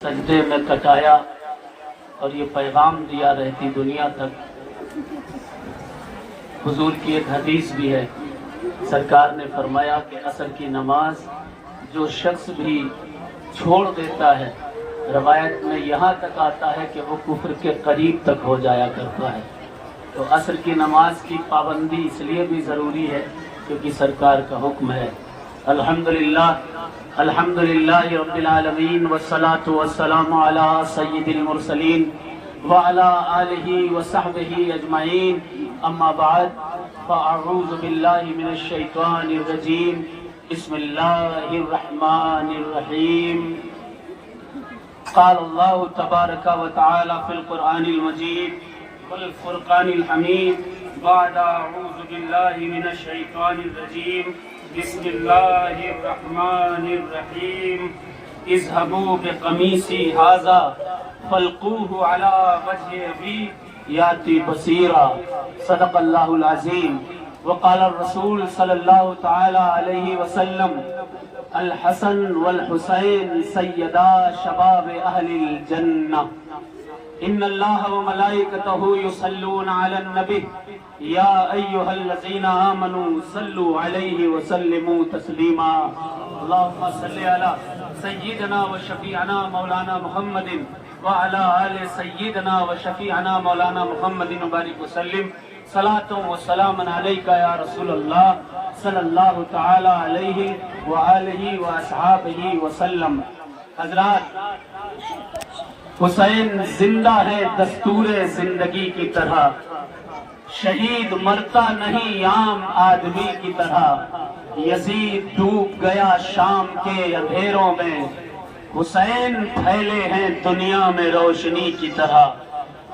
سجدے میں کٹایا اور یہ پیغام دیا رہتی دنیا تک۔ حضور کی ایک حدیث بھی ہے، سرکار نے فرمایا کہ عصر کی نماز جو شخص بھی چھوڑ دیتا ہے، روایت میں یہاں تک آتا ہے کہ وہ کفر کے قریب تک ہو جایا کرتا ہے۔ تو عصر کی نماز کی پابندی اس لیے بھی ضروری ہے کیونکہ سرکار کا حکم ہے۔ الحمدللہ رب العالمین والصلاة والسلام علی سید المرسلین وعلی آلہ وصحبہ اجمعین، اما بعد فاعوذ باللہ من الشیطان الرجیم، بسم اللہ الرحمن الرحیم۔ قال اللہ تبارک و تعالی فی القرآن المجید والفرقان الحمید، بعد اعوذ باللہ من الشیطان الرجیم، بسم اللہ الرحمن الرحیم۔ اذهبوا بقمیصی ھذا فالقوه علی وجہ ابی یاتی بصیرا، صدق اللہ العظیم۔ وقال الرسول صلی اللہ تعالی علیہ وسلم، الحسن والحسین سیدا شباب اہل الجنہ، ان اللہ وملائکتہ یصلون علی النبی یا ایہا الذین آمنوا صلوا علیہ وسلموا تسلیما۔ اللہم صلی علی سیدنا و شفیعنا مولانا محمد وعلی آل سیدنا و شفیعنا مولانا محمد مبارک وسلم، صلاة و سلام علیکہ یا رسول اللہ صلی اللہ تعالی علیہ وآلہ واصحابہ وسلم۔ حضرات، حسین زندہ ہے دستور زندگی کی طرح، شہید مرتا نہیں عام آدمی کی طرح، یزید ڈوب گیا شام کے اندھیروں میں، حسین پھیلے ہیں دنیا میں روشنی کی طرح۔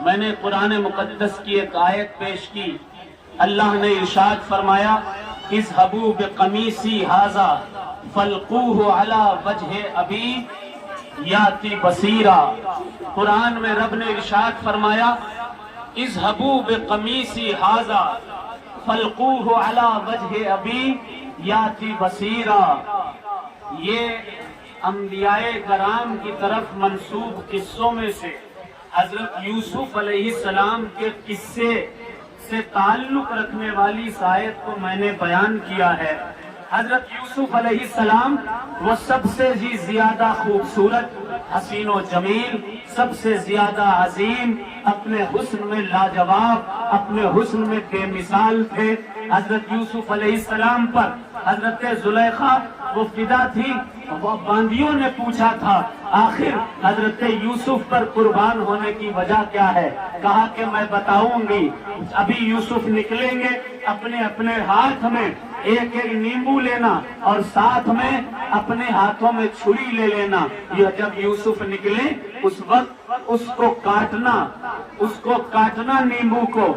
میں نے قرآن مقدس کی ایک آیت پیش کی، اللہ نے ارشاد فرمایا، اذهبوا بقمیصی ھذا فالقوه علی وجہ ابی یاتی بصیرا۔ قرآن میں رب نے ارشاد فرمایا، اذهبوا بقمیصی ھذا فالقوه علی وجہ ابی یاتی بصیرا۔ یہ انبیاء کرام کی طرف منسوب قصوں میں سے حضرت یوسف علیہ السلام کے قصے سے تعلق رکھنے والی اس آیت کو میں نے بیان کیا ہے۔ حضرت یوسف علیہ السلام وہ سب سے زیادہ خوبصورت، حسین و جمیل، سب سے زیادہ عظیم، اپنے حسن میں لاجواب، اپنے حسن میں بے مثال تھے۔ حضرت یوسف علیہ السلام پر حضرت زلیخا وہ فدا تھی، وہ باندیوں نے پوچھا تھا آخر حضرت یوسف پر قربان ہونے کی وجہ کیا ہے؟ کہا کہ میں بتاؤں گی۔ ابھی یوسف نکلیں گے، اپنے اپنے ہاتھ میں ایک ایک نیمبو لینا اور ساتھ میں اپنے ہاتھوں میں چھری لے لینا۔ یہ جب یوسف نکلے اس وقت اس کو کاٹنا نیمبو کو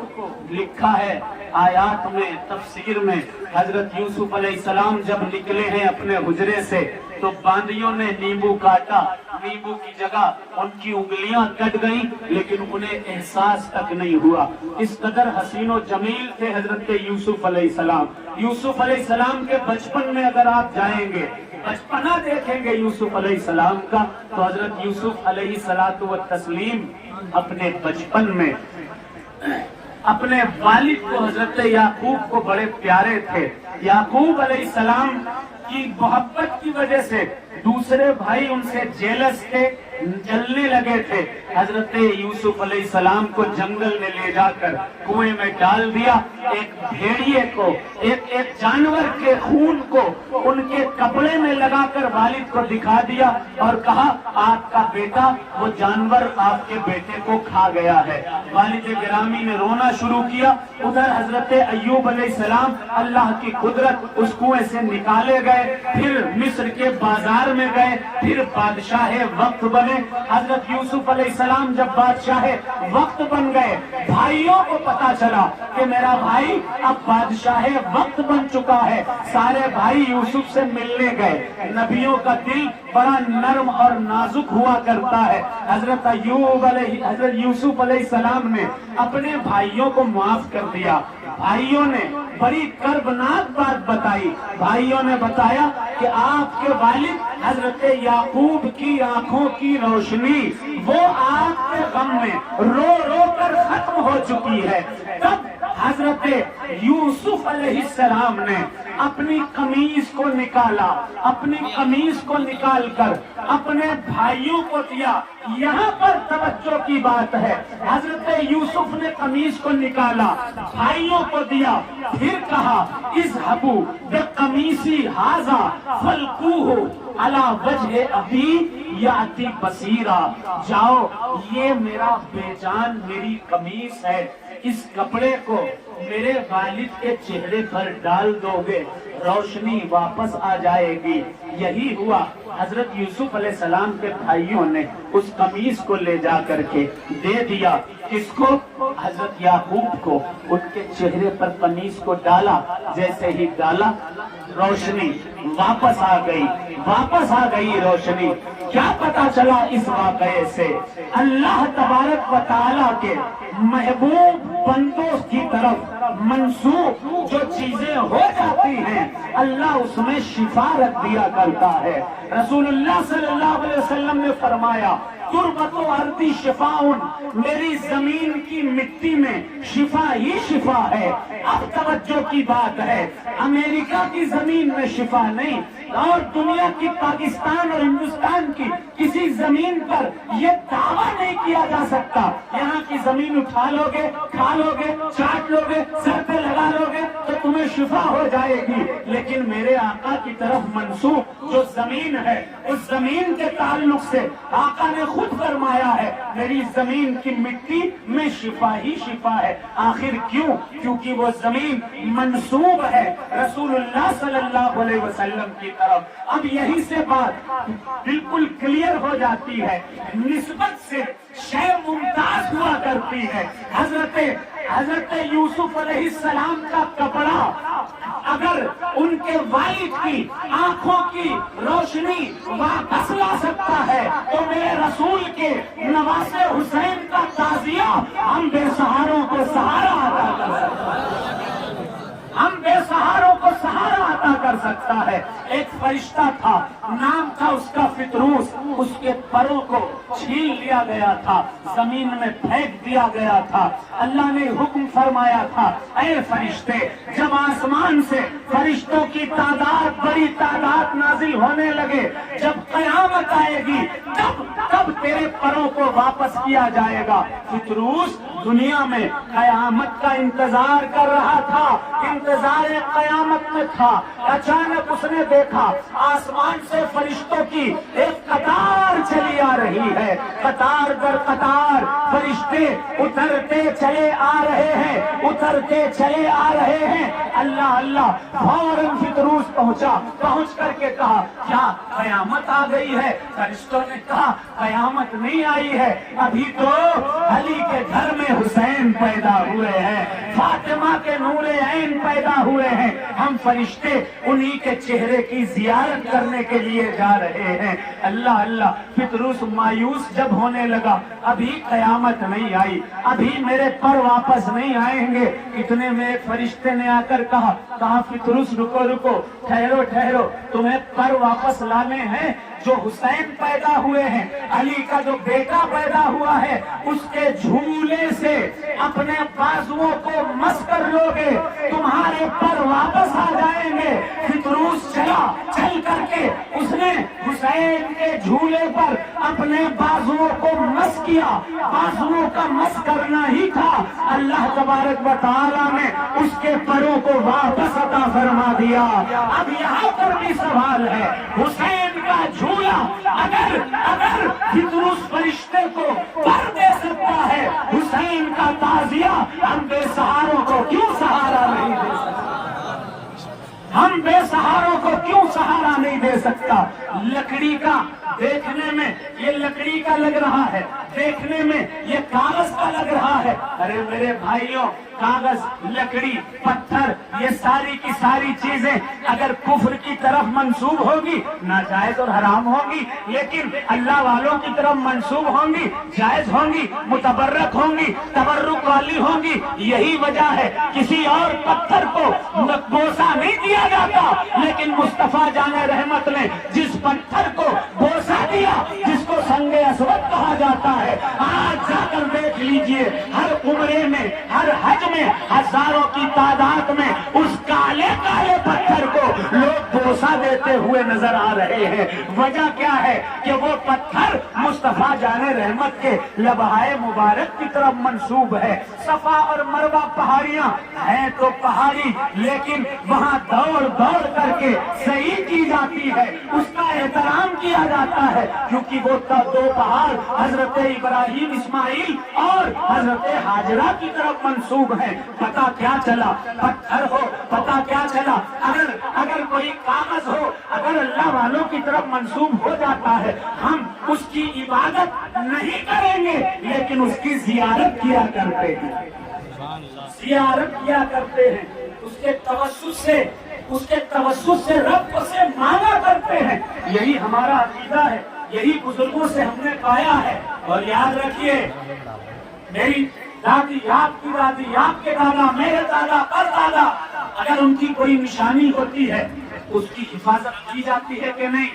لکھا ہے آیات میں، تفسیر میں۔ حضرت یوسف علیہ السلام جب نکلے ہیں اپنے حجرے سے تو باندیوں نے نیمبو کاٹا، نیمبو کی جگہ ان کی انگلیاں کٹ گئیں لیکن انہیں احساس تک نہیں ہوا۔ اس قدر حسین و جمیل تھے حضرت یوسف علیہ السلام۔ یوسف علیہ السلام کے بچپن میں اگر آپ جائیں گے، بچپنا دیکھیں گے یوسف علیہ السلام کا، تو حضرت یوسف علیہ الصلوۃ والتسلیم اپنے بچپن میں اپنے والد کو حضرت یعقوب کو بڑے پیارے تھے۔ یعقوب علیہ السلام کی محبت کی وجہ سے دوسرے بھائی ان سے جیلس تھے، جلنے لگے تھے۔ حضرت یوسف علیہ السلام کو جنگل میں لے جا کر کنویں میں ڈال دیا، ایک بھیڑیے کو، ایک جانور کے خون کو ان کے کپڑے میں لگا کر والد کو دکھا دیا اور کہا آپ کا بیٹا وہ جانور آپ کے بیٹے کو کھا گیا ہے۔ والد گرامی نے رونا شروع کیا۔ ادھر حضرت ایوب علیہ السلام اللہ کی قدرت اس کنویں سے نکالے گئے، پھر مصر کے بازار میں گئے، پھر بادشاہ وقت بنے۔ حضرت یوسف علیہ السلام جب بادشاہ وقت بن گئے، بھائیوں کو پتا چلا کہ میرا بھائی اب بادشاہ وقت بن چکا ہے۔ سارے بھائی یوسف سے ملنے گئے۔ نبیوں کا دل بڑا نرم اور نازک ہوا کرتا ہے۔ حضرت یوسف علیہ السلام نے اپنے بھائیوں کو معاف کر دیا۔ بھائیوں نے بڑی کربناک بات بتائی. بھائیوں نے بتایا کہ آپ کے والد حضرت یعقوب کی آنکھوں کی روشنی وہ آپ کے غم میں رو رو کر ختم ہو چکی ہے. تب حضرت یوسف علیہ السلام نے اپنی قمیص کو نکالا, اپنی قمیص کو نکال کر اپنے بھائیوں کو دیا. یہاں پر توجہ کی بات ہے, حضرت یوسف نے قمیص کو نکالا, بھائیوں کو دیا, پھر کہا اذهبوا بقمیصی ھذا فالقوہ علی وجہ ابی یاتی بصیرا. جاؤ, یہ میرا بے جان میری قمیص ہے, اس کپڑے کو میرے والد کے چہرے پر ڈال دو گے, روشنی واپس آ جائے گی. یہی ہوا. حضرت یوسف علیہ السلام کے بھائیوں نے اس قمیص کو لے جا کر کے دے دیا. کس کو؟ حضرت یعقوب کو. ان کے چہرے پر قمیص کو ڈالا, جیسے ہی ڈالا روشنی واپس آ گئی, واپس آ گئی روشنی. کیا پتا چلا اس واقعے سے؟ اللہ تبارک و تعالیٰ کے محبوب بندوں کی طرف منسوب جو چیزیں ہو جاتی ہیں اللہ اس میں شفا رکھ دیا کرتا ہے. رسول اللہ صلی اللہ علیہ وسلم نے فرمایا تربت و ارضی شفاؤن, میری زمین کی مٹی میں شفا ہی شفا ہے. اب توجہ کی بات ہے, امریکہ کی زمین میں شفا نہیں, اور دنیا کی پاکستان اور ہندوستان کی کسی زمین پر یہ دعویٰ نہیں کیا جا سکتا یہاں کی زمین اٹھا لو گے, کھا لو گے, چاٹ لو گے, سر پہ لگا لو گے تو تمہیں شفا ہو جائے گی. لیکن میرے آقا کی طرف منسوب جو زمین ہے اس زمین کے تعلق سے آقا نے خود فرمایا ہے میری زمین کی مٹی میں شفا ہی شفا ہے. آخر کیوں؟ کیونکہ وہ زمین منسوب ہے رسول اللہ صلی اللہ علیہ وسلم کی طرف. اب یہی سے بات بالکل کلیئر ہو جاتی ہے, نسبت سے شے ممتاز ہوا کرتی ہے. حضرت یوسف علیہ السلام کا کپڑا اگر ان کے والد کی آنکھوں کی روشنی واپس لا سکتا ہے تو میرے رسول کے نواسے حسین کا تعزیہ ہم بے سہاروں کو سہارا عطا کر سکتا ہے, ہم بے سہاروں کو سہارا عطا کر سکتا ہے. ایک فرشتہ تھا, نام تھا اس کا فطروس, اس کے پروں کو چھین لیا گیا تھا, زمین میں پھینک دیا گیا تھا. اللہ نے حکم فرمایا تھا اے فرشتے, جب آسمان سے فرشتوں کی تعداد بڑی تعداد نازل ہونے لگے, جب قیامت آئے گی تب تیرے پروں کو واپس کیا جائے گا. فطروس دنیا میں قیامت کا انتظار کر رہا تھا, انتظار قیامت میں تھا. اچانک اس نے دیکھا آسمان سے فرشتوں کی ایک قطار چلی آ رہی ہے, قطار در قطار فرشتے اترتے چلے آ رہے ہیں, اترتے چلے آ رہے ہیں. اللہ اللہ, فوراً فطروس پہنچا, پہنچ کر کے کہا کیا قیامت آ گئی ہے؟ فرشتوں نے کہا قیامت نہیں آئی ہے, ابھی تو علی کے گھر میں حسین پیدا ہوئے ہیں, فاطمہ کے نور عین پیدا ہوئے ہیں, ہم فرشتے انہی کے چہرے کی زیارت کرنے کے لیے جا رہے ہیں. اللہ اللہ, فطروس مایوس جب ہونے لگا, ابھی قیامت نہیں آئی, ابھی میرے پر واپس نہیں آئیں گے. اتنے میں ایک فرشتے نے آ کر کہا فطروس رکو رکو, ٹھہرو ٹھہرو, تمہیں پر واپس لانے ہیں. جو حسین پیدا ہوئے ہیں, علی کا جو بیٹا پیدا ہوا ہے, اس کے جھولے سے اپنے بازوؤں کو مس کر لو گے, تمہارے پر واپس آ جائیں گے. فطروس چلا, چل کر کے اس نے حسین کے جھولے پر اپنے بازوؤں کو مس کیا. بازوؤں کا مس کرنا ہی تھا, اللہ تبارک و تعالیٰ نے اس کے پروں کو واپس عطا فرما دیا. اب یہاں پر بھی سوال ہے, حسین کا جھولا اگر فطروس فرشتے کو پر دے سکتا ہے, حسین کا تعزیہ ہم بے سہاروں کو کیوں سہارا نہیں دے سکتا؟ ہم بے سہاروں کو کیوں سہارا نہیں دے سکتا؟ لکڑی کا دیکھنے میں یہ لکڑی کا لگ رہا ہے، دیکھنے میں یہ کاغذ کا لگ رہا ہے۔ ارے میرے بھائیوں، کاغذ، لکڑی، پتھر، یہ ساری کی ساری چیزیں اگر کفر کی طرف منسوب ہوگی ناجائز اور حرام ہوگی، لیکن اللہ والوں کی طرف منسوب ہوں گی، جائز ہوں گی، متبرک ہوں گی، تبرک والی ہوں گی۔ یہی وجہ ہے کسی اور پتھر کو بوسہ نہیں دیا جاتا، لیکن مصطفیٰ جان رحمت نے جس پتھر کو بوسہ دیا، جس کو سنگ اسود کہا جاتا ہے، آج جا کر دیکھ لیجئے ہر عمرے میں، ہر حج میں ہزاروں کی تعداد میں اس کالے کالے پتھر کو لوگ بوسہ دیتے ہوئے نظر آ رہے ہیں۔ وجہ کیا ہے کہ وہ پتھر مصطفیٰ جان رحمت کے لبہائے مبارک کی طرف منسوب ہے۔ صفا اور مروہ پہاڑیاں ہیں تو پہاڑی، لیکن وہاں دوڑ دوڑ کر کے صحیح کی جاتی ہے، اس کا احترام کیا جاتا ہے، کیونکہ وہ دو پہاڑ حضرت ابراہیم اسماعیل اور حضرت ہاجرہ کی طرف منسوب ہے۔ پتہ کیا چلا؟ پتھر ہو، پتہ کیا چلا؟ اگر کوئی کاغذ ہو، اگر اللہ والوں کی طرف منسوب ہو جاتا ہے، ہم اس کی عبادت نہیں کریں گے، لیکن اس کی زیارت کیا کرتے ہیں، زیارت کیا کرتے ہیں، اس کے توسط سے رب سے مانگا کرتے ہیں۔ یہی ہمارا عقیدہ ہے، یہی بزرگوں سے ہم نے پایا ہے۔ اور یاد رکھیے، میری دادی، آپ کی دادی، آپ کے دادا، میرے دادا، پر دادا، اگر ان کی کوئی نشانی ہوتی ہے اس کی حفاظت کی جاتی ہے کہ نہیں؟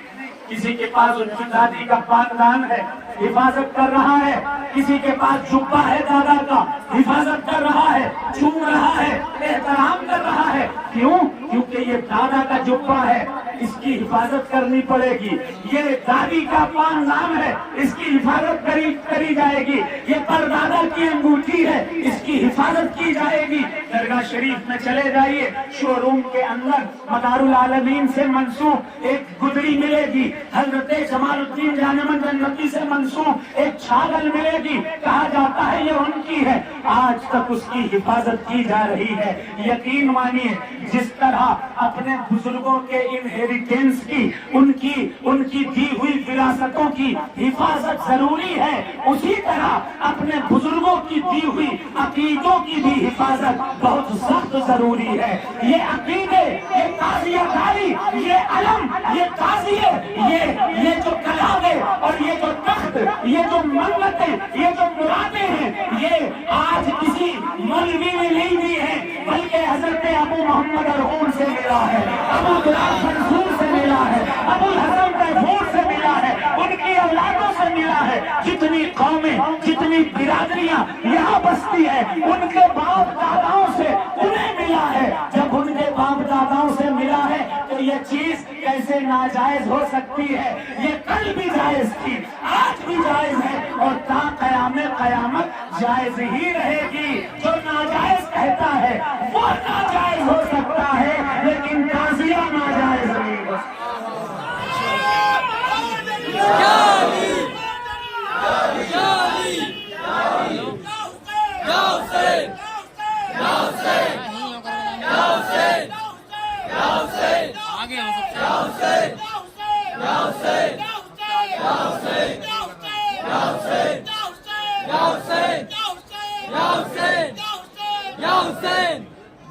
کسی کے پاس ان کی دادی کا پاکدان ہے، حفاظت کر رہا ہے، کسی کے پاس جبہ ہے دادا کا، حفاظت کر رہا ہے، چوم رہا ہے، احترام کر رہا ہے۔ کیوں؟ کیونکہ یہ دادا کا جبہ ہے، اس کی حفاظت کرنی پڑے گی۔ یہ دادی کا پاکدان ہے، اس کی حفاظت کری جائے گی۔ یہ پردادا کی انگوٹھی ہے، اس کی حفاظت کی جائے گی۔ درگاہ شریف میں چلے جائیے، شو روم کے اندر مدار العالمین سے منسوب ایک گدڑی ملے گی، حضرت جمال الدین جانمن جنتی سے منسوب ایک چھاگل ملے گی، کہا جاتا ہے یہ ان کی ہے۔ آج تک اس کی حفاظت کی جا رہی ہے۔ یقین مانیے، جس طرح اپنے بزرگوں کے انہیریٹنس کی، ان کی دی ہوئی وراثتوں کی حفاظت ضروری ہے، اسی طرح اپنے بزرگوں کی دی ہوئی عقیدوں کی بھی حفاظت بہت سخت ضروری ہے۔ یہ عقیدے، یہ تعزیہ داری، یہ علم، یہ تعزیے، یہ جو کلامیں اور یہ جو تخت، یہ جو منتیں، یہ جو مرادیں ہیں، یہ آج کسی مولوی نے نہیں دی ہے، بلکہ حضرت ابو محمد ارغون سے ملا ہے، ابو بلال منصور سے ملا ہے، ابو الحسن تیفور سے ملا ہے، ان کی اولادوں سے ملا ہے۔ جتنی قومیں، جتنی برادریاں یہاں بستی ہیں، ان کے باپ داداؤں سے انہیں ملا ہے۔ جب ان کے باپ داداؤں سے ملا ہے تو یہ چیز کیسے ناجائز ہو سکتی ہے؟ یہ کل بھی جائز تھی، آج بھی جائز ہے، اور تا قیام قیامت جائز ہی رہے گی۔ جو ناجائز کہتا ہے وہ ناجائز ہو سکتا ہے، لیکن تعزیہ ناجائز نہیں ہو سکتا۔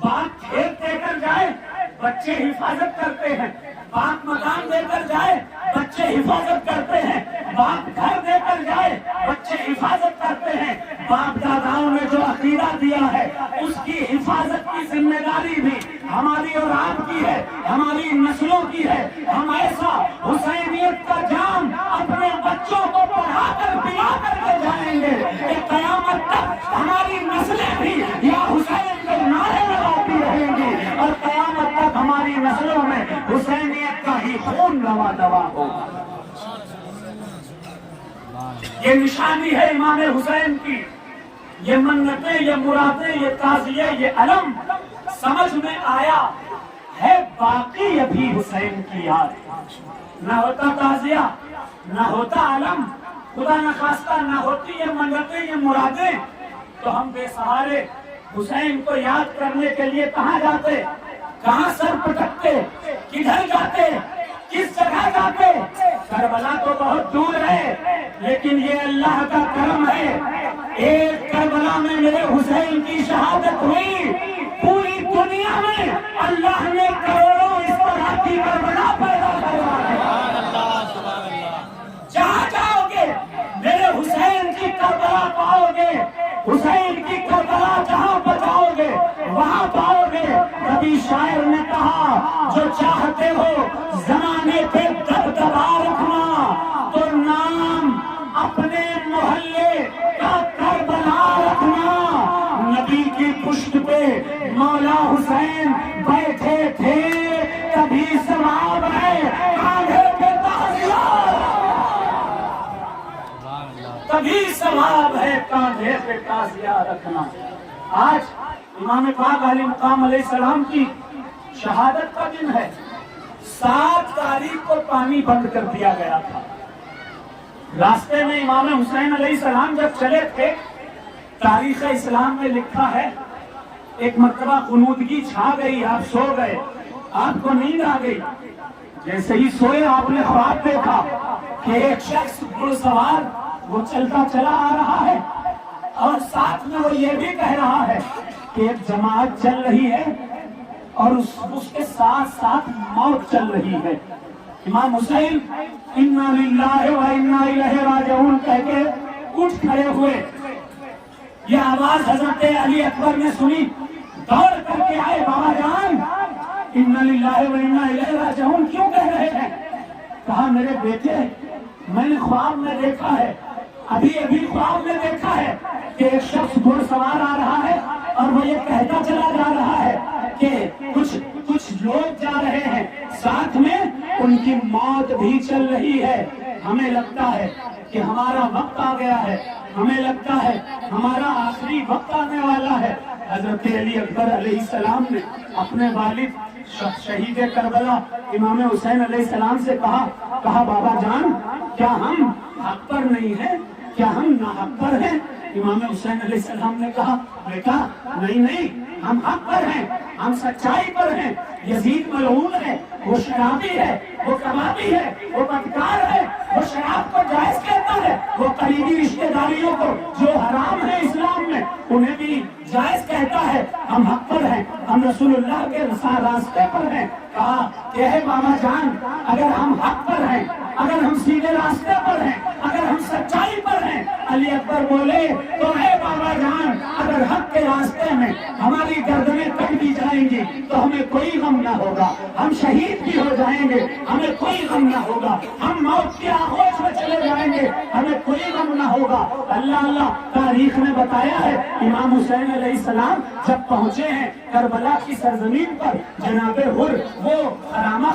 باپ کھیت دے کر جائے بچے حفاظت کرتے ہیں، باپ مکان دے کر جائے بچے حفاظت کرتے ہیں، باپ گھر دے کر جائے بچے حفاظت کرتے ہیں۔ باپ داداؤں نے جو عقیدہ دیا ہے اس کی حفاظت کی ذمہ داری بھی ہماری اور آپ کی ہے، ہماری نسلوں کی ہے۔ ہم ایسا حسینیت کا جام اپنے بچوں کو پڑھا کر پلا کر کے جائیں گے کہ قیامت تک ہماری نسلیں بھی یا حسین کے نعرے لگاتی رہیں گی، اور قیامت تک ہماری نسلوں میں حسینیت کا ہی خون روا دوا ہوگا۔ یہ نشانی ہے امام حسین کی، یہ منتیں، یہ مرادیں، یہ تعزیے، یہ علم سمجھ میں آیا ہے باقی ابھی حسین کی یاد۔ نہ ہوتا تعزیہ، نہ ہوتا علم، خدا نخواستہ نہ ہوتی یہ منتیں، یہ مرادیں، تو ہم بے سہارے حسین کو یاد کرنے کے لیے کہاں جاتے، کہاں سر پٹکتے، کدھر جاتے؟ کس جگہ جا کے؟ کربلا تو بہت دور ہے، لیکن یہ اللہ کا کرم ہے، ایک کربلا میں میرے حسین کی شہادت ہوئی، پوری دنیا میں اللہ نے کروڑوں اس طرح کی کربلا پیدا کروا ہے۔ جہاں جاؤ گے میرے حسین کی کربلا پاؤ گے، حسین کی کربلا جہاں بچاؤ گے وہاں پاؤ گے۔ کبھی شاعر نے کہا جو چاہتے ہو زمانے پہ دبدبا رکھنا تو نام اپنے محلے کا کربلا رکھنا۔ نبی کی پشت پہ مولا حسین بیٹھے تھے، کبھی ثواب ہے کاندھے پہ تعزیہ، کبھی ثواب ہے کاندھے پہ تعزیہ رکھنا۔ آج امام پاک علیہ مقام علیہ السلام کی شہادت کا دن ہے۔ 7 تاریخ کو پانی بند کر دیا گیا تھا۔ راستے میں امام حسین علیہ السلام جب چلے تھے، تاریخ اسلام میں لکھا ہے ایک مرتبہ غنودگی چھا گئی، آپ سو گئے، آپ کو نیند آ گئی، جیسے ہی سوئے آپ نے خواب دیکھا کہ ایک شخص گھڑ سوار وہ چلتا چلا آ رہا ہے اور ساتھ میں وہ یہ بھی کہہ رہا ہے کہ ایک جماعت چل رہی ہے اور اس کے ساتھ ساتھ موت چل رہی ہے۔ امام حسین انا للہ و انا الیہ راجعون کہہ کے اٹھ کھڑے ہوئے۔ یہ آواز حضرت علی اکبر نے سنی، دوڑ کر کے آئے، بابا جان انا للہ و انا الیہ راجعون کیوں کہہ رہے ہیں؟ کہا میرے بیٹے میں نے خواب میں دیکھا ہے، ابھی خواب میں دیکھا ہے کہ ایک شخص گھڑ سوار آ رہا ہے اور وہ یہ کہتا چلا جا رہا ہے کہ کچھ لوگ جا رہے ہیں، ساتھ میں ان کی موت بھی چل رہی ہے، ہمیں لگتا ہے کہ ہمارا وقت آ گیا ہے، ہمیں لگتا ہے ہمارا آخری وقت آنے والا ہے۔ حضرت علی اکبر علیہ السلام نے اپنے والد شہید کربلا امام حسین علیہ السلام سے کہا بابا جان کیا ہم حق پر نہیں ہیں، کیا ہم ناحق پر ہیں؟ امام حسین علیہ السلام نے کہا بیٹا نہیں ہم حق پر ہیں، ہم سچائی پر ہیں۔ یزید ملعون ہے، وہ شرابی ہے، وہ کبابی ہے، وہ بدکار ہے، وہ شراب کو جائز کہتا ہے، وہ قریبی رشتہ داریوں کو جو حرام ہے اسلام میں انہیں بھی جائز کہتا ہے۔ ہم حق پر ہیں، ہم رسول اللہ کے راستے پر ہیں۔ کہا کہ اے بابا جان اگر ہم حق پر ہیں، اگر ہم سیدھے راستے پر ہیں، اگر ہم سچائی پر ہیں، علی اکبر بولے تو اے بابا جان اگر حق کے راستے میں ہماری گردنیں کٹ بھی جائیں گی تو ہمیں کوئی غم نہ ہوگا، ہم شہید بھی ہو جائیں گے ہمیں کوئی غم نہ ہوگا، ہم موت کی آغوش میں چلے جائیں گے ہمیں کوئی غم نہ ہوگا۔ اللہ تاریخ نے بتایا ہے امام حسین علیہ السلام جب پہنچے ہیں کربلا کی سرزمین پر، جناب حر وہ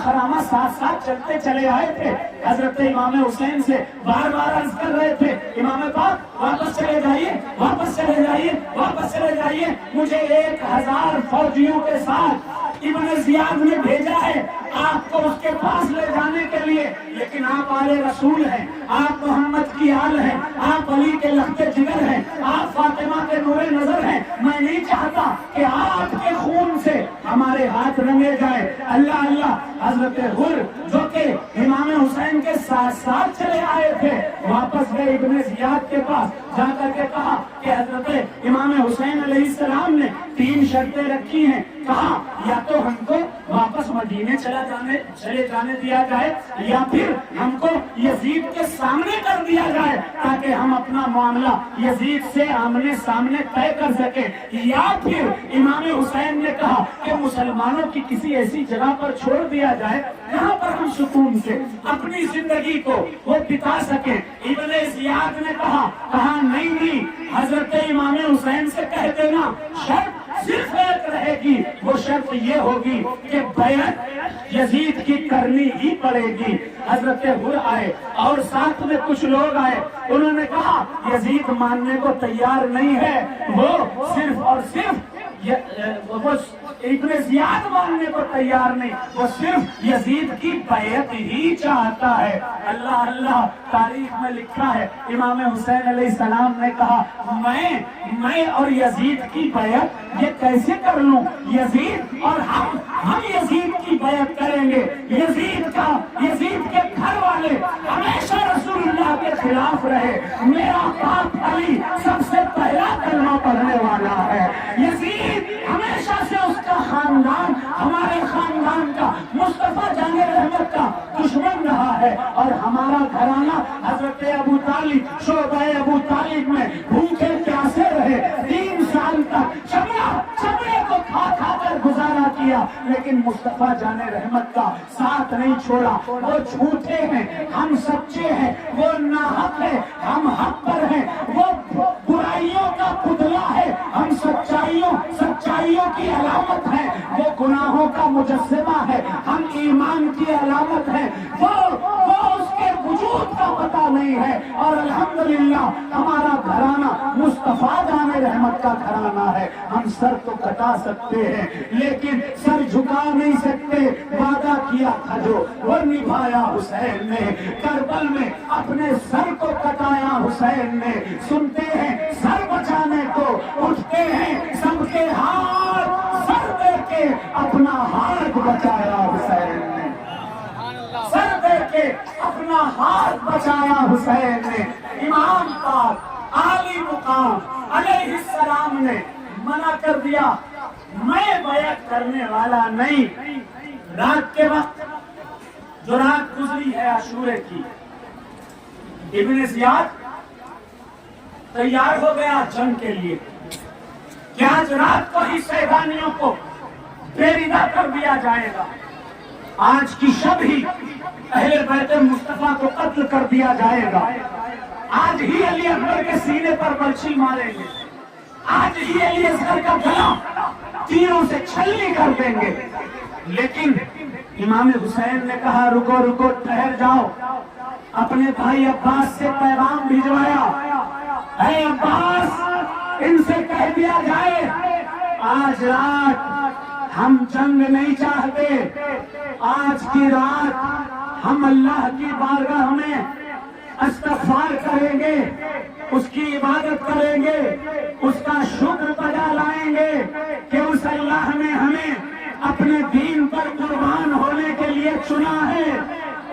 خرامہ ساتھ چلتے چلے آئے تھے، حضرت امام حسین سے بار بار عرض کر رہے تھے امام پاک واپس چلے جائیے، واپس چلے جائیے، واپس چلے جائیے، مجھے 1000 فوجیوں کے ساتھ ابن زیاد نے بھیجا ہے آپ کو اس کے پاس لے جانے کے لیے، لیکن آپ آل رسول ہیں، آپ محمد کی آل ہیں، آپ علی کے لخت جگر ہیں، آپ فاطمہ کے نور نظر ہیں، میں نہیں چاہتا کہ آپ کے خون سے ہمارے ہاتھ رنگے جائیں۔ اللہ حضرت حر جو کہ امام حسین کے ساتھ چلے آئے تھے واپس گئے ابن زیاد کے پاس، جا کر کے کہا کہ حضرت امام حسین علیہ السلام نے 3 شرطیں رکھی ہیں، کہا یا تو ہم کو واپس مدینے چلے جانے دیا جائے یا پھر ہم کو یزید کے سامنے کر دیا جائے تاکہ ہم اپنا معاملہ یزید سے آمنے سامنے طے کر سکیں، یا پھر امام حسین نے کہا کہ مسلمانوں کی کسی ایسی جگہ پر چھوڑ دیا جائے جہاں پر ہم سکون سے اپنی زندگی کو وہ بتا سکیں۔ ابن زیاد نے کہا نہیں حضرت امام حسین سے کہہ دینا شرط صرف ایک رہے گی، وہ شرط یہ ہوگی کہ بیعت یزید کی کرنی ہی پڑے گی۔ حضرت حر آئے اور ساتھ میں کچھ لوگ آئے، انہوں نے کہا یزید ماننے کو تیار نہیں ہے، وہ صرف اور صرف وہ ابن زیاد ماننے کو تیار نہیں، وہ صرف یزید کی بیعت ہی چاہتا ہے۔ اللہ اللہ، تاریخ میں لکھا ہے امام حسین علیہ السلام نے کہا میں اور یزید کی بیعت یہ کیسے کر لوں؟ یزید اور ہم یزید کی بیعت کریں گے۔ یزید کے گھر والے ہمیشہ رسول اللہ کے خلاف رہے۔ میرا باپ علی سب سے پہلا کلمہ پڑھنے والا ہے۔ یزید ہمیشہ سے اس کا خاندان ہمارے خاندان کا، مصطفیٰ جان رحمت کا دشمن رہا ہے، اور ہمارا گھرانہ حضرت ابو طالب، شعبہ ابو طالب میں بھوکے پیاسے رہے 3 سال تک، چمڑے کو کھا کر گزارا کیا، لیکن مصطفیٰ جان رحمت کا ساتھ نہیں چھوڑا۔ وہ جھوٹے ہیں، ہم سچے ہیں، وہ ناحق ہے، ہم حق پر ہیں، وہ برائیوں کا پتلا ہے، ہم سچائیوں کی علامت ہے، وہ گناہوں کا مجسمہ ہے، ہم ایمان کی علامت ہے، وہ اس کے وجود کا پتہ نہیں ہے۔ اور الحمدللہ ہمارا گھرانہ مصطفیٰ جان رحمت کا گھرانہ ہے۔ ہم سر تو کٹا سکتے ہیں لیکن سر جھکا نہیں سکتے۔ وعدہ کیا تھا جو وہ نبھایا حسین نے، کربل میں اپنے سر کو کٹایا حسین نے۔ سنتے ہیں سر بچانے کو اٹھتے ہیں سب کے ہاتھ، سر دے کے اپنا ہاتھ بچایا حسین نے، سر دے کے اپنا ہاتھ بچایا حسین نے۔ امام پاک عالی مقام علیہ السلام نے منع کر دیا، میں بیعت کرنے والا نہیں۔ رات کے وقت جو رات گزری ہے عاشورے کی، ابن زیاد تیار ہو گیا جنگ کے لیے کہ آج رات کو ہی سیدانیوں کو بےریدہ کر دیا جائے گا، آج کی شب ہی اہل بیت مصطفیٰ کو قتل کر دیا جائے گا، آج ہی علی اکبر کے سینے پر برچھی ماریں گے، آج ہی علی اصغر کا گلا تیروں سے چھلنی کر دیں گے۔ لیکن امام حسین نے کہا رکو ٹھہر جاؤ، اپنے بھائی عباس سے پیغام بھجوایا، اے عباس ان سے کہہ دیا جائے آج رات ہم جنگ نہیں چاہتے، آج کی رات ہم اللہ کی بارگاہ میں استغفار کریں گے، اس کی عبادت کریں گے، اس کا شکر بجا لائیں گے کہ اس اللہ نے ہمیں اپنے دین پر قربان ہونے کے لیے چنا ہے،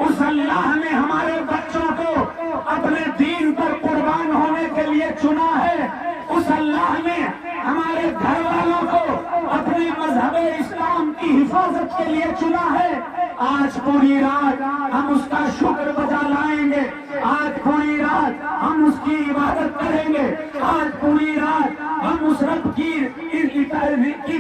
اس اللہ نے ہمارے بچوں کو اپنے دین پر قربان ہونے کے لیے چنا ہے، اس اللہ نے ہمارے گھر والوں کو اپنے مذہب اسلام کی حفاظت کے لیے چنا ہے۔ آج پوری رات ہم اس کا شکر بجا لائیں گے، آج پوری رات ہم اس کی عبادت کریں گے، آج پوری رات ہم اس رب کی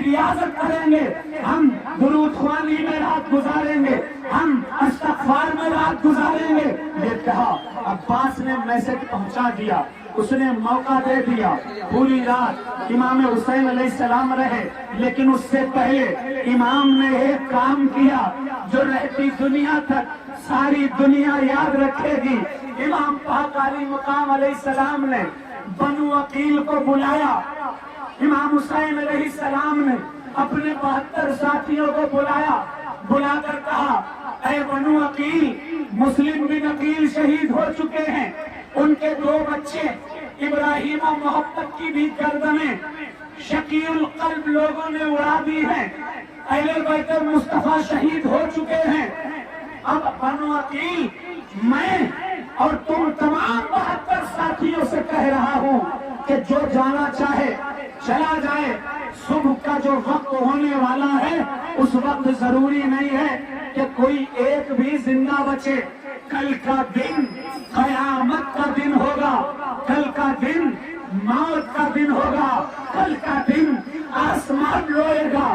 ریاضت کریں گے، ہم درود خوانی میں رات گزاریں گے، ہم استغفار میں رات گزاریں گے۔ یہ کہا، عباس نے میسج پہنچا دیا، اس نے موقع دے دیا، پوری رات امام حسین علیہ السلام رہے، لیکن اس سے پہلے امام نے ایک کام کیا جو رہتی دنیا تک ساری دنیا یاد رکھے گی۔ امام پاک علی مقام علیہ السلام نے بنو عقیل کو بلایا، امام حسین علیہ السلام نے اپنے 72 ساتھیوں کو بلا کر کہا، اے بنو عقیل، مسلم بن عقیل شہید ہو چکے ہیں، ان کے 2 بچے ابراہیم و محبت کی بھی گردنیں شقی القلب لوگوں نے اڑا دی ہیں، اہل بیت مصطفیٰ شہید ہو چکے ہیں۔ اب بنو عقیل، میں اور تم تمام 72 ساتھیوں سے کہہ رہا ہوں کہ جو جانا چاہے چلا جائے، صبح کا جو وقت ہونے والا ہے اس وقت ضروری نہیں ہے کہ کوئی ایک بھی زندہ بچے۔ کل کا دن قیامت کا دن ہوگا، کل کا دن موت کا دن ہوگا، کل کا دن آسمان روئے گا،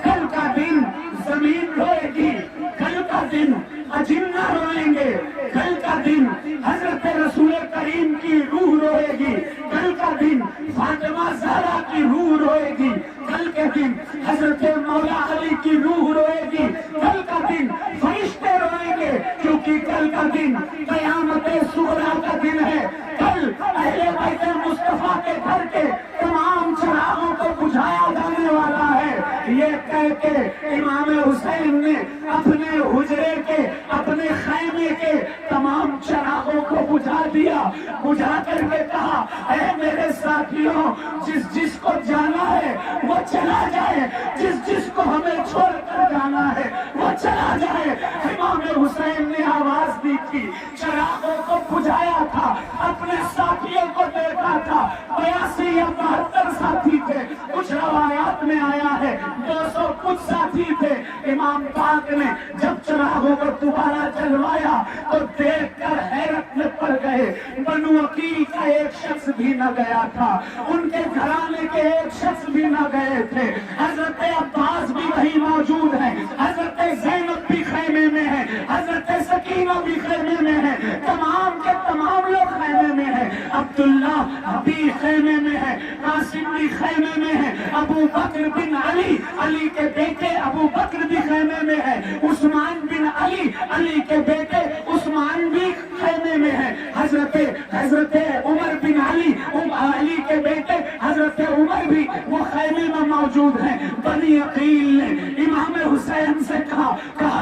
کل کا دن زمین روئے گی، کل کا دن اجنہ روئیں گے، کل کا دن حضرت رسول کریم کی روح روئے گی، کل کا دن فاطمہ زہرا کی روح روئے گی، کل کے دن حضرت مولا علی کی روح روئے گی، کل کا دن فرشتے روئیں گے، کیونکہ کل کا دن قیامت صغریٰ کا دن ہے۔ کل اہل بیت مصطفیٰ کے گھر کے تمام چراغوں کو بجھایا جانے والا دیا, بجھا کر کے کہا اے میرے ساتھیوں, جس کو جانا ہے وہ چلا جائے, جس کو ہمیں چھوڑ کر جانا ہے وہ چلا جائے. امام حسین نے آواز دی تھی, چراغوں کو بجھایا تھا, اپنے ساتھیوں کو دیکھا تھا, 82 یا 72 ساتھی تھے, کچھ روایات میں آیا ہے 200 کچھ ساتھی تھے. امام پاک نے جب چراغوں کو دوبارہ جلوایا تو دیکھ کر حیرت میں پڑ گئے. بنو عقیل کا ایک شخص بھی نہ گیا تھا, ان کے گھرانے کے ایک شخص بھی نہ گئے تھے. حضرت عباس بھی وہی موجود ہیں, حضرت زینب بھی خیمے میں ہے, حضرت سکینہ بھی خیمے میں ہے, تمام کے تمام لوگ خیمے میں ہیں. عبداللہ بھی خیمے میں ہے, قاسم بھی خیمے میں ہے, ابو بکر بن علی, علی کے بیٹے ابو بکر بھی خیمے میں ہے, عثمان بن علی, علی کے بیٹے عثمان بھی خیمے میں ہے, حضرت عمر بن علی, علی کے بیٹے حضرت عمر بھی وہ خیمے میں موجود ہیں. بنی عقیل نے امام حسین سے کہا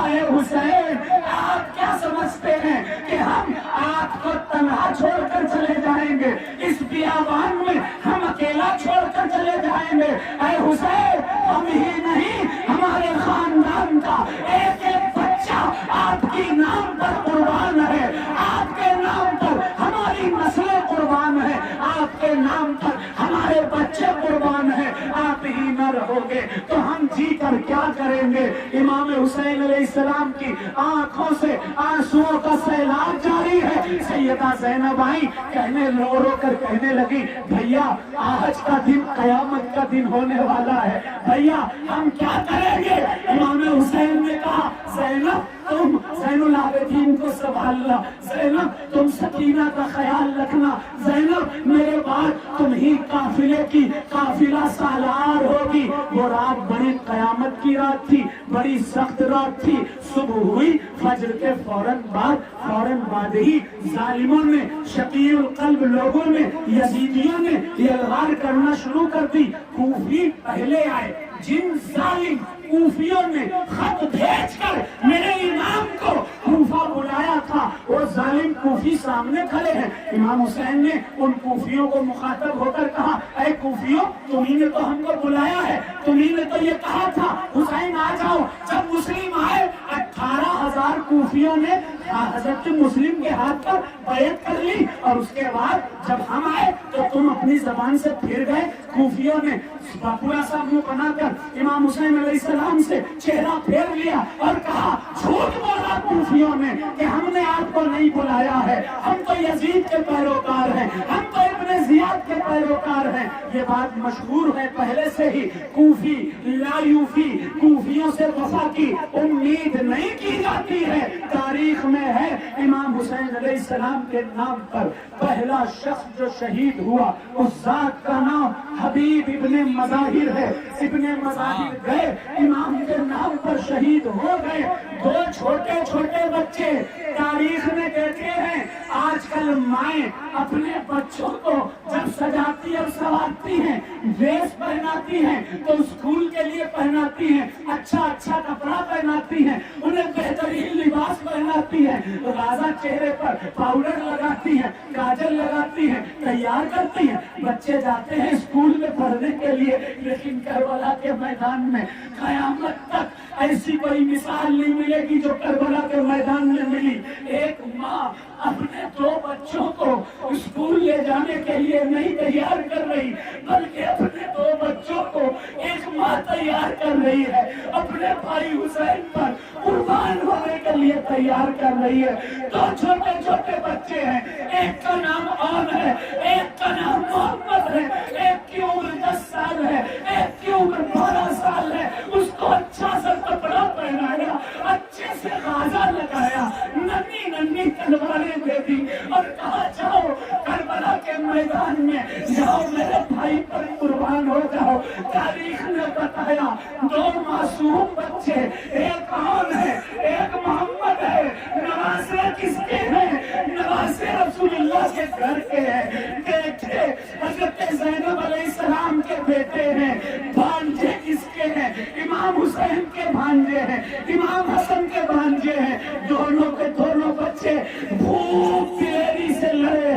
اے حسین, آپ کیا سمجھتے ہیں کہ ہم آپ کو تنہا چھوڑ کر چلے جائیں گے, اس بیابان میں ہم اکیلا چھوڑ کر چلے جائیں گے؟ اے حسین, ہم ہی نہیں, ہمارے خاندان کا ایک ایک بچہ آپ کی نام پر قربان ہے, آپ کے نام پر ہماری نسلیں قربان ہے, آپ کے نام پر ہمارے بچے قربان ہیں, آپ ہی نہ رہو گے تو ہم جی کر کیا کریں گے؟ امام حسین علیہ السلام کی آنکھوں سے آنسوؤں کا سیلاب جاری ہے. سیدہ زینب آئی, رو رو کر کہنے لگی, بھیا آج کا دن قیامت کا دن ہونے والا ہے, بھیا ہم کیا کریں گے؟ امام حسین نے کہا, زینب تم زین العابدین کو سنبھالنا, زینب تم سکینہ کا خیال رکھنا, زینب میرے بعد تم ہی قافلے کی قافلہ سالار ہوگی. وہ رات بڑی قیامت کی رات تھی, بڑی سخت رات تھی. صبح ہوئی, فجر کے فوراً بعد ہی ظالموں نے, شقی القلب لوگوں نے, یزیدیوں نے یلغار کرنا شروع کر دی. کوفی پہلے آئے, جن ظالم کوفیوں نے خط بھیج کر میرے امام کو کوفہ بلایا تھا, وہ ظالم کوفی سامنے کھڑے ہیں. امام حسین نے ان کوفیوں کو مخاطب ہو کر کہا, اے کوفیوں, تمہیں نے تو ہم کو بلایا ہے, تمہیں نے تو یہ کہا تھا حسین آ جاؤ. جب مسلم آئے 18,000 کوفیوں نے حضرت مسلم کے ہاتھ پر بیعت کر لی, اور اس کے بعد جب ہم آئے تو تم اپنی زبان سے پھر گئے. کوفیوں نے پورا سا منہ بنا کر امام حسین علیہ السلام سے چہرہ پھیر لیا اور کہا, جھوٹ بولا کوفیوں نے کہ ہم نے آپ کو نہیں بلایا ہے, ہم تو یزید کے پیروکار ہیں, ہم تو ابن زیاد کے پیروکار ہیں. یہ بات مشہور ہے پہلے سے ہی, کوفی لا یوفی, کوفیوں سے وفا کی امید نہیں کی جاتی ہے. تاریخ میں ہے امام حسین علیہ السلام کے نام پر پہلا شخص جو شہید ہوا, اس ذات کا نام حبیب ابن مظاہر ہے. ابن مظاہر گئے, امام کے نام پر شہید ہو گئے. 2 چھوٹے چھوٹے بچے, تاریخ میں کہتے ہیں آج کل مائیں اپنے بچوں کو جب سجاتی اور سنوارتی ہیں, ڈریس پہناتی ہیں تو اسکول کے لیے پہناتی ہیں, اچھا کپڑا پہناتی ہیں, انہیں بہترین لباس پہناتی ہیں, رازہ چہرے پر پاؤڈر لگاتی ہیں, کاجل لگاتی ہیں, تیار کرتی ہیں. بچے جاتے ہیں اسکول میں پڑھنے کے لیے, لیکن کربلا کے میدان میں قیامت تک ایسی کوئی مثال نہیں ملے گی جو کربلا کے میدان میں ملی. ایک ماں اپنے 2 بچوں کو اسکول لے جانے کے لیے نہیں تیار کر رہی, بلکہ اپنے 2 بچوں کو ایک ماں تیار کر رہی ہے, اپنے بھائی حسین پر قربان ہونے کے لیے تیار کر رہی ہے. 2 چھوٹے چھوٹے بچے ہیں, ایک کا نام عون ہے, ایک کا نام محمد ہے, ایک کی عمر 10 سال ہے, ایک کی عمر 12 سال ہے. اس کو اچھا سا کپڑا پہنایا, اچھے سے غازہ لگایا, ننھی تلواریں دے دی اور کہا جاؤ کربلا کے میدان میں جاؤ, میرے بھائی پر قربان ہو جاؤ. تاریخ نے بتایا 2 معصوم بچے, ایک عون ہے, ایک محمد ہے. نواسے کس کے ہیں؟ نواسے رسول اللہ کے گھر کے ہیں, بیٹے حضرت زینب علیہ السلام کے بیٹے ہیں. بھانجے کس کے ہیں؟ امام حسین کے بھانجے ہیں, امام حسن کے بھانجے ہیں. دونوں کے دونوں بچے بھوک دلیری سے لڑے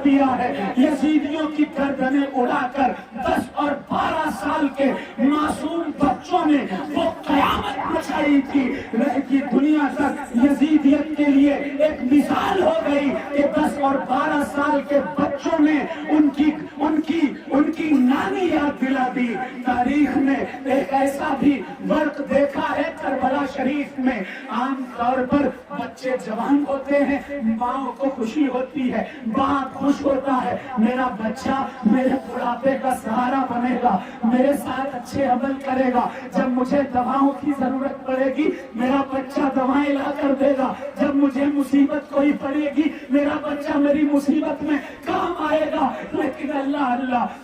دیا ہے، یزیدیوں کی گردنیں اڑا کر 10 اور 12 سال کے معصوم بچوں نے وہ قیامت مچائی تھی کہ دنیا تک یزیدیت کے لیے ایک مثال ہو گئی کہ 10 اور 12 سال کے بچوں نے ان کی نانی یاد دلا دی۔ تاریخ نے ایک ایسا بھی وقت دیکھا ہے کربلا شریف میں، عام طور پر بچے جوان ہوتے ہیں، ماں کو خوشی ہوتی ہے، باپ خوش ہوتا ہے، میرا بچہ میرے بڑھاپے کا سہارا بنے گا، میرے ساتھ اچھے عمل کرے گا، جب مجھے دواؤں کی ضرورت پڑے گی میرا بچہ دوائیں لا کر دے گا، جب مجھے مصیبت کوئی پڑے گی میرا بچہ میری مصیبت میں کام آئے گا۔ لیکن اللہ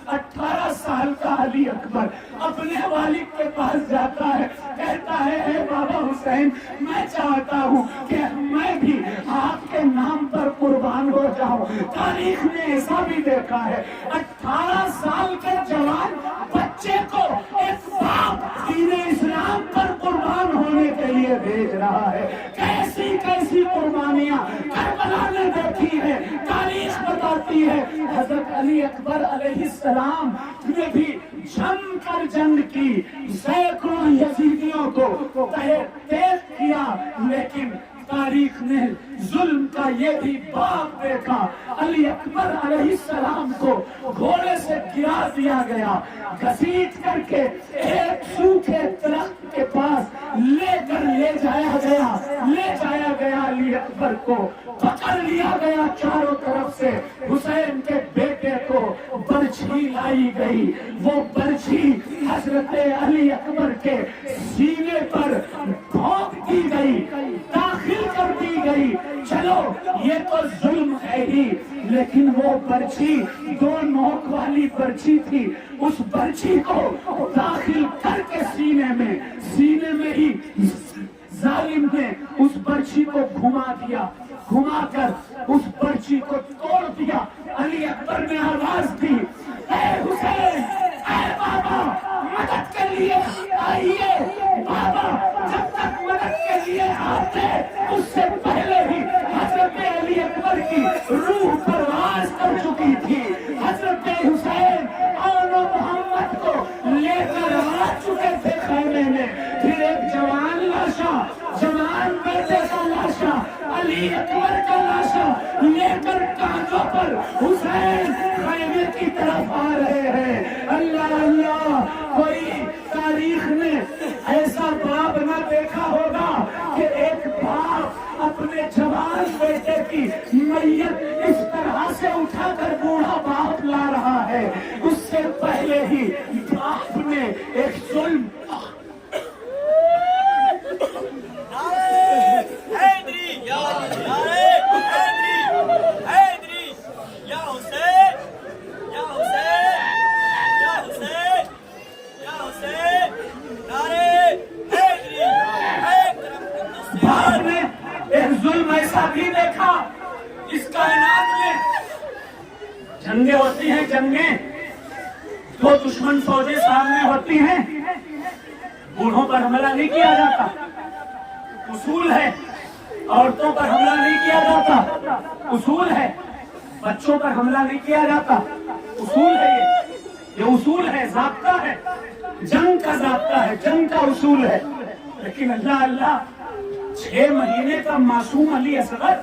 18 سال کا علی اکبر اپنے والد کے پاس جاتا ہے، کہتا ہے اے بابا حسین، میں چاہتا ہوں کہ میں بھی آپ کے نام پر قربان ہو جاؤں۔ تاریخ نے ایسا بھی دیکھا ہے 18 سال کے جوان بچے کو ایک باپ دین اسلام پر قربان ہونے کے لیے بھیج رہا ہے۔ کیسی کیسی قربانیاں کربلا نے دیکھی ہے، تاریخ بتاتی ہے۔ حضرت علی اکبر علیہ السلام نے بھی جم کر جنگ کی، سینکڑوں یزیدیوں کو تیز کیا، لیکن تاریخ نے ظلم کا یہ بھی باپ دیکھا۔ علی اکبر علیہ السلام کو گھوڑے سے گرا دیا گیا، گھسیٹ کر کے ایک سوکھے درخت کے پاس لے جایا گیا علی اکبر کو پکڑ لیا گیا چاروں طرف سے۔ حسین کے بیٹے کو برچھی لائی گئی، وہ برچھی حضرت علی اکبر کے سینے پر ٹھوک دی گئی، داخل کر دی گئی۔ چلو یہ تو ظلم ہے ہی، لیکن وہ برچھی 2 نوک والی برچھی تھی، اس برچھی کو داخل کر کے سینے میں ہی ظالم نے اس برچھی کو گھما کر اس برچھی کو توڑ دیا۔ علی اکبر نے آواز دی اے حسین، اے بابا مدد کے لیے آئیے۔ بابا جب تک مدد کے لیے آتے اس سے پہلے ہی حضرت علی اکبر کی روح پرواز کر چکی تھی۔ حضرت حسین اور محمد کو لے کر آ چکے تھے خیمے میں، پھر ایک جوان بیٹے کا لاشا، علی اکبر کا لاشا لے کر کاندھوں پر حسین خیمے کی طرف آ رہے ہیں۔ اللہ کوئی تاریخ نے ایسا باپ نہ دیکھا ہوگا کہ ایک باپ اپنے جوان بیٹے کی میت اس طرح سے اٹھا کر بوڑھا باپ لا رہا ہے۔ اس سے پہلے ہی باپ نے ایک ظلم بھی دیکھا اس کائنات میں۔ جنگیں ہوتی ہیں، جنگیں 2 دشمن فوجیں سامنے ہوتی ہیں، بوڑھوں پر حملہ نہیں کیا جاتا، اصول ہے۔ عورتوں پر حملہ نہیں کیا جاتا، اصول ہے۔ بچوں پر حملہ نہیں کیا جاتا، اصول ہے۔ یہ اصول ہے، ضابطہ ہے، جنگ کا ضابطہ ہے، جنگ کا اصول ہے۔ لیکن اللہ 6 مہینے کا معصوم علی اصغر،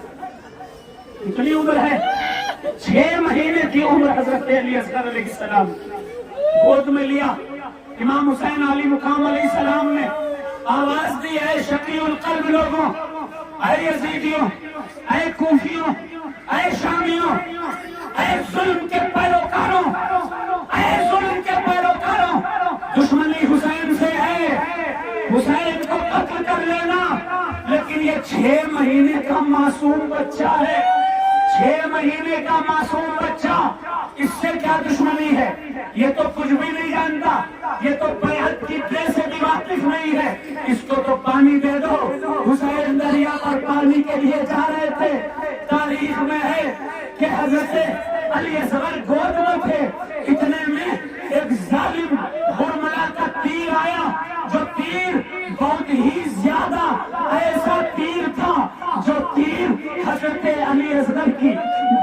کتنی عمر ہے؟ 6 مہینے کی عمر حضرت علی اصغر علیہ السلام گود میں لیا۔ امام حسین علی مقام علیہ السلام نے آواز دی اے شقی القلب لوگوں، اے یزیدیوں، اے کوفیوں، اے شامیوں، اے ظلم کے پیروکاروں، اے ظلم کے پیروکاروں، دشمنی حسین سے ہے، حسین کو قتل کر لینا، لیکن یہ 6 مہینے کا معصوم بچہ ہے، 6 مہینے کا معصوم بچہ، اس سے کیا دشمنی ہے؟ یہ تو کچھ بھی نہیں جانتا، یہ تو بیعت کی دے سے بھی واقف نہیں ہے، اس کو تو پانی دے دو۔ حسین دریا پر پانی کے لیے جا رہے تھے، تاریخ میں ہے کہ حضرت علی اصغر گود میں تھے، اتنے میں ایک ظالم برملا کا تیر آیا، جو تیر بہت ہی زیادہ ایسا تیر تھا جو تیر حضرت علی اصغر کی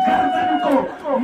گردن کو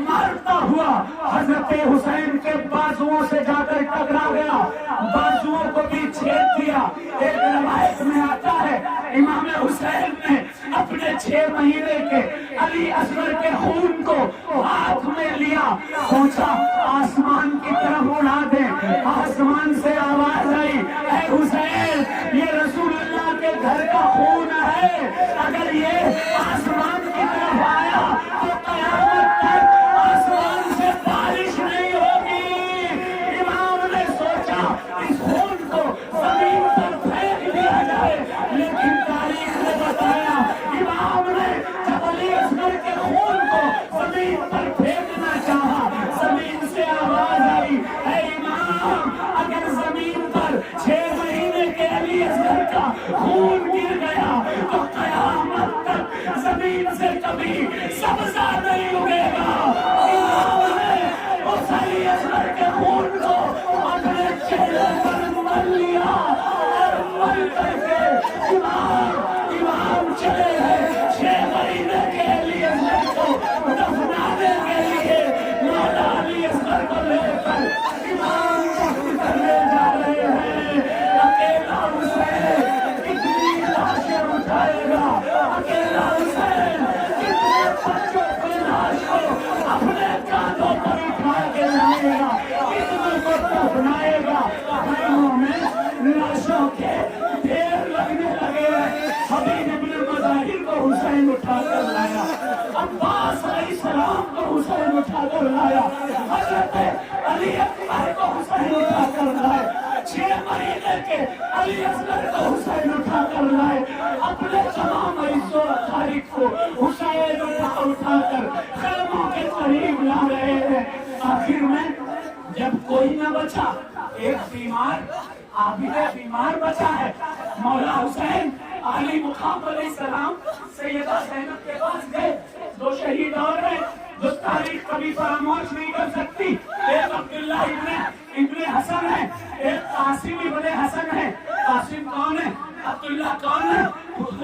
خون کو ہاتھ میں لیا، سوچا آسمان کی طرف اڑا دے۔ آسمان سے آواز آئی، اے حسین یہ رسول اللہ کے گھر کا خون ہے، اگر یہ آسمان کی طرف آیا تو قیامت تک آسمان سے بارش نہیں ہوگی۔ امام نے سوچا اس خون کو زمین پر پھینک دیا جائے، لیکن تاریخ نے بتایا امام نے جب علی اصغر کے خون کو زمین پر پھینکنا چاہا، زمین سے آواز آئی، اے امام اگر زمین پر 6 مہینے کے علی اصغر کا خون گر گیا تو قیامت تک زمین سے کبھی سبزہ نہیں اگے گا۔ امام نے اس علی اصغر کے خون کو اپنے چہرے پر مل لیا اور مل کر کے امام چلے گئے 6 مہینے کے علی اصغر کو دفنانے کے لیے۔ مولا علی اصغر کو لے کر امام دفن کرنے جا رہے ہیں، اکیلا حسین کتنی لاشیں اٹھائے گا، اکیلا حسین کتنے بچوں کی لاش کو اپنے کاندھوں پر اٹھا کے لائے گا، کتنے کو دفنائے گا۔ گھروں میں لاشوں کے ڈھیر لگنے لگے، حبیب ابن مظاہر کو حسین اٹھا کر لایا، عباس علیہ السلام کو حسین اٹھا کر لایا، حضرت علی اکبر کو حسین اٹھا کر لائے، 6 مہینے کے علی اصغر کو حسین اٹھا کر لائے، اپنے تمام عزیز و اقارب کو حسین اٹھا کر خیموں کے قریب لا رہے ہیں۔ آخر میں جب کوئی نہ بچا، ایک بیمار عابد بیمار بچا ہے، مولا حسین علی مقام علیہ السلام سیدہ زینب کے پاس گئے۔ 2 شہید اور ہیں جو تاریخ کبھی فراموش نہیں کر سکتی، ایک عبداللہ ابن حسن ہے، ایک قاسم ابن حسن ہے۔ قاسم کون ہے؟ عبداللہ کون ہے؟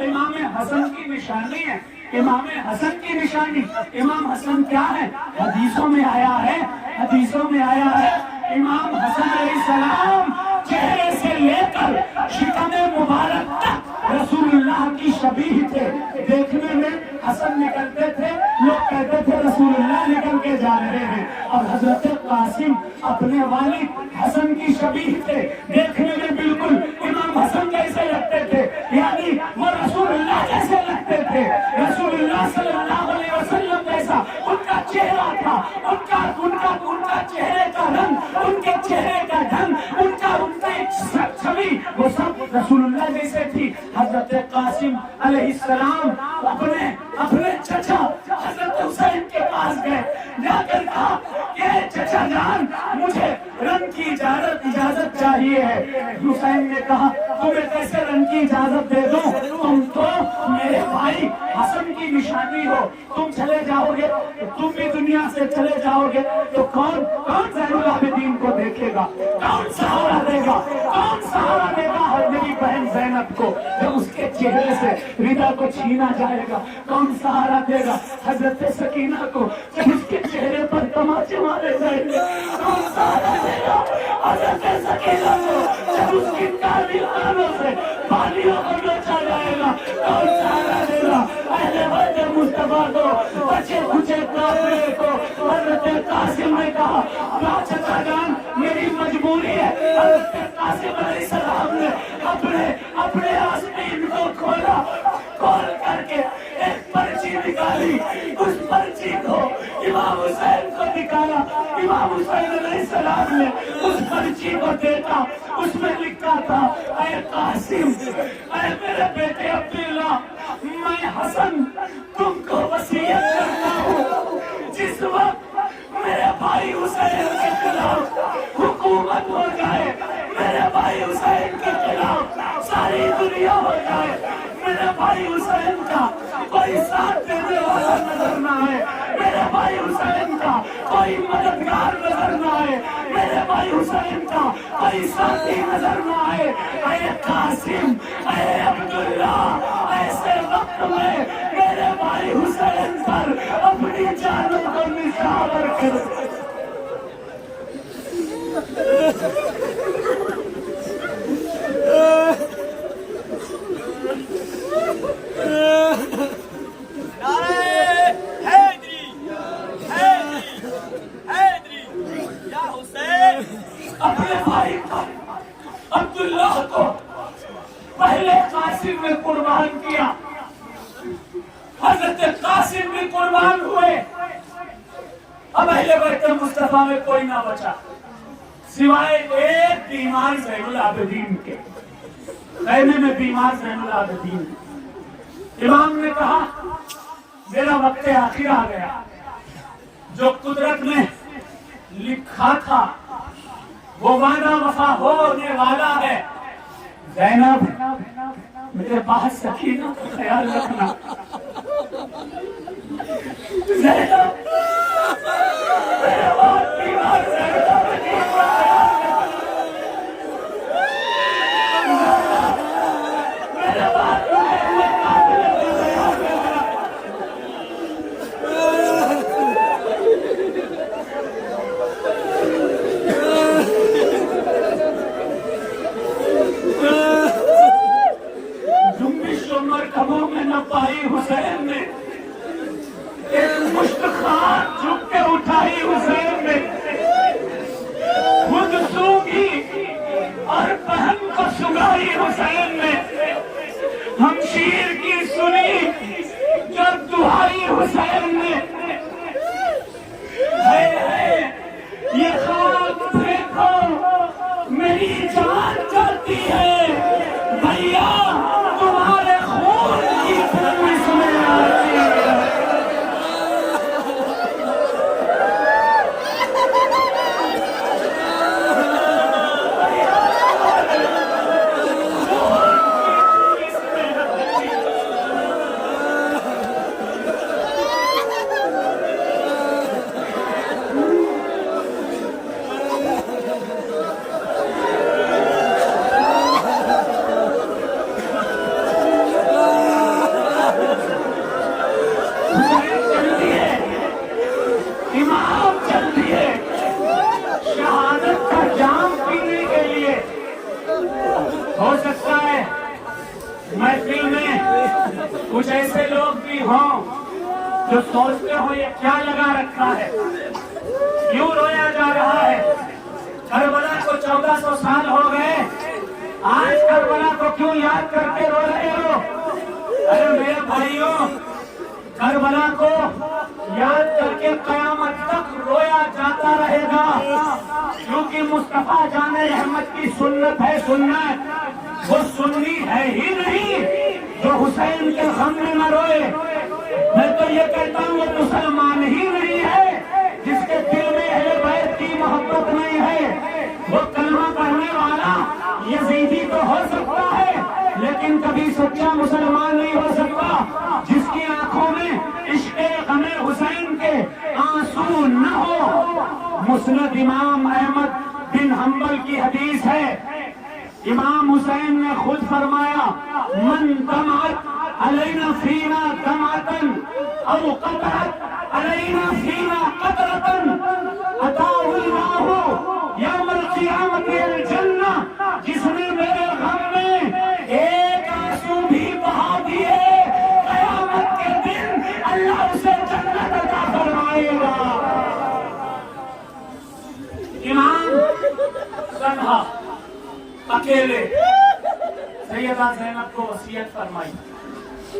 امام حسن کی نشانی ہے، امام حسن کی نشانی۔ امام حسن کیا ہے؟ حدیثوں میں آیا ہے، حدیثوں میں آیا ہے امام حسن علیہ السلام چہرے سے لے کر شکم مبارک تک رسول اللہ کی شبیہ تھے، دیکھنے میں حسن نکلتے تھے، لوگ کہتے تھے رسول اللہ نکل کے جا رہے ہیں۔ اور حضرت قاسم اپنے والد حسن کی شبیہ تھے، دیکھنے میں بالکل امام حسن جیسے لگتے تھے، یعنی وہ رسول اللہ جیسے لگتے تھے، رسول اللہ صلی اللہ علیہ وسلم جیسا ان کا چہرہ تھا، ان کا چہرے کا رنگ، ان کے چہرے کا ڈھنگ، ان کی چھوی وہ سب رسول اللہ جیسے تھی۔ حضرت قاسم علیہ السلام اپنے چچا حضرت حسین کے پاس گئے، جا کر کہا کہ چچا جان مجھے رنگ کی اجازت چاہیے ہے۔ حسین نے کہا تمہیں کیسے رنگ کی اجازت دے دوں، تم تو میرے بھائی حسن کی نشانی ہو، تم چلے جاؤ گے، تم بھی دنیا سے چلے جاؤ گے تو کون زین العابدین کو دیکھے گا، کون سہارا دے گا، کون سہارا دے گا میری بہن زینب کو جب اس کے چہرے سے ردا کو چھینا جائے گا، کون سہارا دے گا حضرت سکینہ کو جب اس کے چہرے پر تماچے مارے جائیں گے، کون سہارا دے گا حضرت سکینہ کو جب اس کی کالی آنکھوں سے پانیوں کو نوچا جائے گا، کون سہارا دے گا اہل بیت مصطفیٰ کو، بچے کچے کافرے کو۔ حضرت قاسم نے کہا چچا جان میری مجبوری ہے۔ حضرت قاسم علیہ السلام نے اپنے آستین کو کھولا، کھول کر کے ایک پرچی نکالی، اس پرچی کو امام حسین کو دکھایا، امام حسین علیہ السلام نے اس پرچی کو دیکھا، اس میں لکھا تھا اے قاسم، اے میرے بیٹے عبداللہ، میں حسن تم کو وصیت کرتا ہوں جس وقت میرے بھائی حسین کے خلاف حکومت ہو جائے، میرے بھائی حسین کے خلاف ساری دنیا ہو جائے، میرے بھائی حسین کا کوئی ساتھ دینے والا نظر نہ آئے، میرے بھائی حسین کا کوئی مددگار نظر نہ آئے، میرے بھائی حسین کا کوئی ساتھی نظر نہ آئے، اے قاسم، اے عبداللہ، ایسے وقت میں میرے بھائی حسین پر اپنی جانوں کو نثار کر نعرہ حیدری اب اہل بیت مصطفیٰ میں کوئی نہ بچا سوائے ایک بیمار زین العابدین کے، خیمے میں بیمار زین العابدین۔ امام نے کہا میرا وقت آخر آ گیا، جو قدرت نے لکھا تھا وہ وعدہ وفا ہونے والا ہے۔ زینب میرے پاس سکینہ کا خیال رکھنا، زینب میرے پاس بیمار زینب کا پائی حسین نے ایک مشت خان جھک کے اٹھائی حسین نے، خود سوگی اور بہن کو سگائی حسین نے، ہمشیر کی سنی جو دہائی حسین نے، یہ خواب دیکھو میری جان چلتی ہے بھیا تمہارے خون کی تلویز میں آتی ہے۔ کچھ ایسے لوگ بھی ہوں جو سوچتے ہو یہ کیا لگا رکھا ہے، کیوں رویا جا رہا ہے؟ کربلا کو 1400 سال ہو گئے، آج کربلا کو کیوں یاد کر کے رو رہے ہو؟ ارے میرے بھائیوں، کربلا کو یاد کر کے قیامت تک رویا جاتا رہے گا، کیونکہ مصطفیٰ جان رحمت کی سنت ہے، سنت وہ سنی ہے ہی نہیں جو حسین کے غم میں نہ روئے۔ میں تو یہ کہتا ہوں وہ مسلمان ہی نہیں ہے جس کے دل میں اہل بیت کی محبت نہیں ہے۔ وہ کلمہ پڑھنے والا یزیدی تو ہو سکتا ہے لیکن کبھی سچا مسلمان نہیں ہو سکتا جس کی آنکھوں میں عشق غم حسین کے آنسو نہ ہو۔ مسند امام احمد بن حنبل کی حدیث ہے، امام حسین نے خود فرمایا من دمعت علینا فینا دمعتن او قطرت علینا فینا قطرتن اتاہ اللہ یوم القیامت الجنہ، جس نے میرے غم میں ایک آنسو بھی بہا دیے قیامت کے دن اللہ اسے جنت عطا فرمائے گا۔ امام تنہا اکیلے سیدہ زینب کو وصیت فرمائی،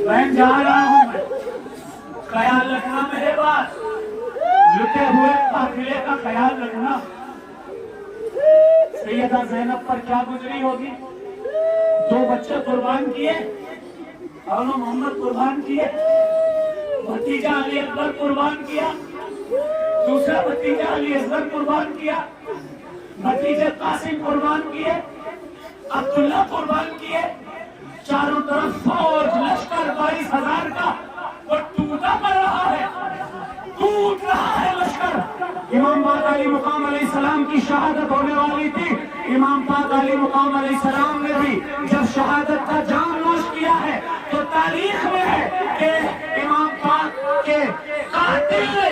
بہن جا رہا ہوں میں، خیال رکھنا میرے پاس، لٹے ہوئے قافلے کا خیال رکھنا۔ سیدہ زینب پر کیا گزری ہوگی؟ 2 بچے قربان کیے، اور محمد قربان کیے، بھتیجا علی اکبر قربان کیا، دوسرا بھتیجا علی اصغر قربان کیا، بھتیجے قاسم قربان کیے، عبداللہ قربان کیے، چاروں طرف فوج لشکر 22,000 کا وہ ٹوٹا پڑ رہا ہے، ٹوٹ رہا ہے لشکر۔ امام پاک علی مقام علیہ السلام کی شہادت ہونے والی تھی، امام پاک علی مقام علیہ السلام نے بھی جب شہادت کا جام نوش کیا ہے تو تاریخ میں ہے کہ امام پاک کے قاتل نے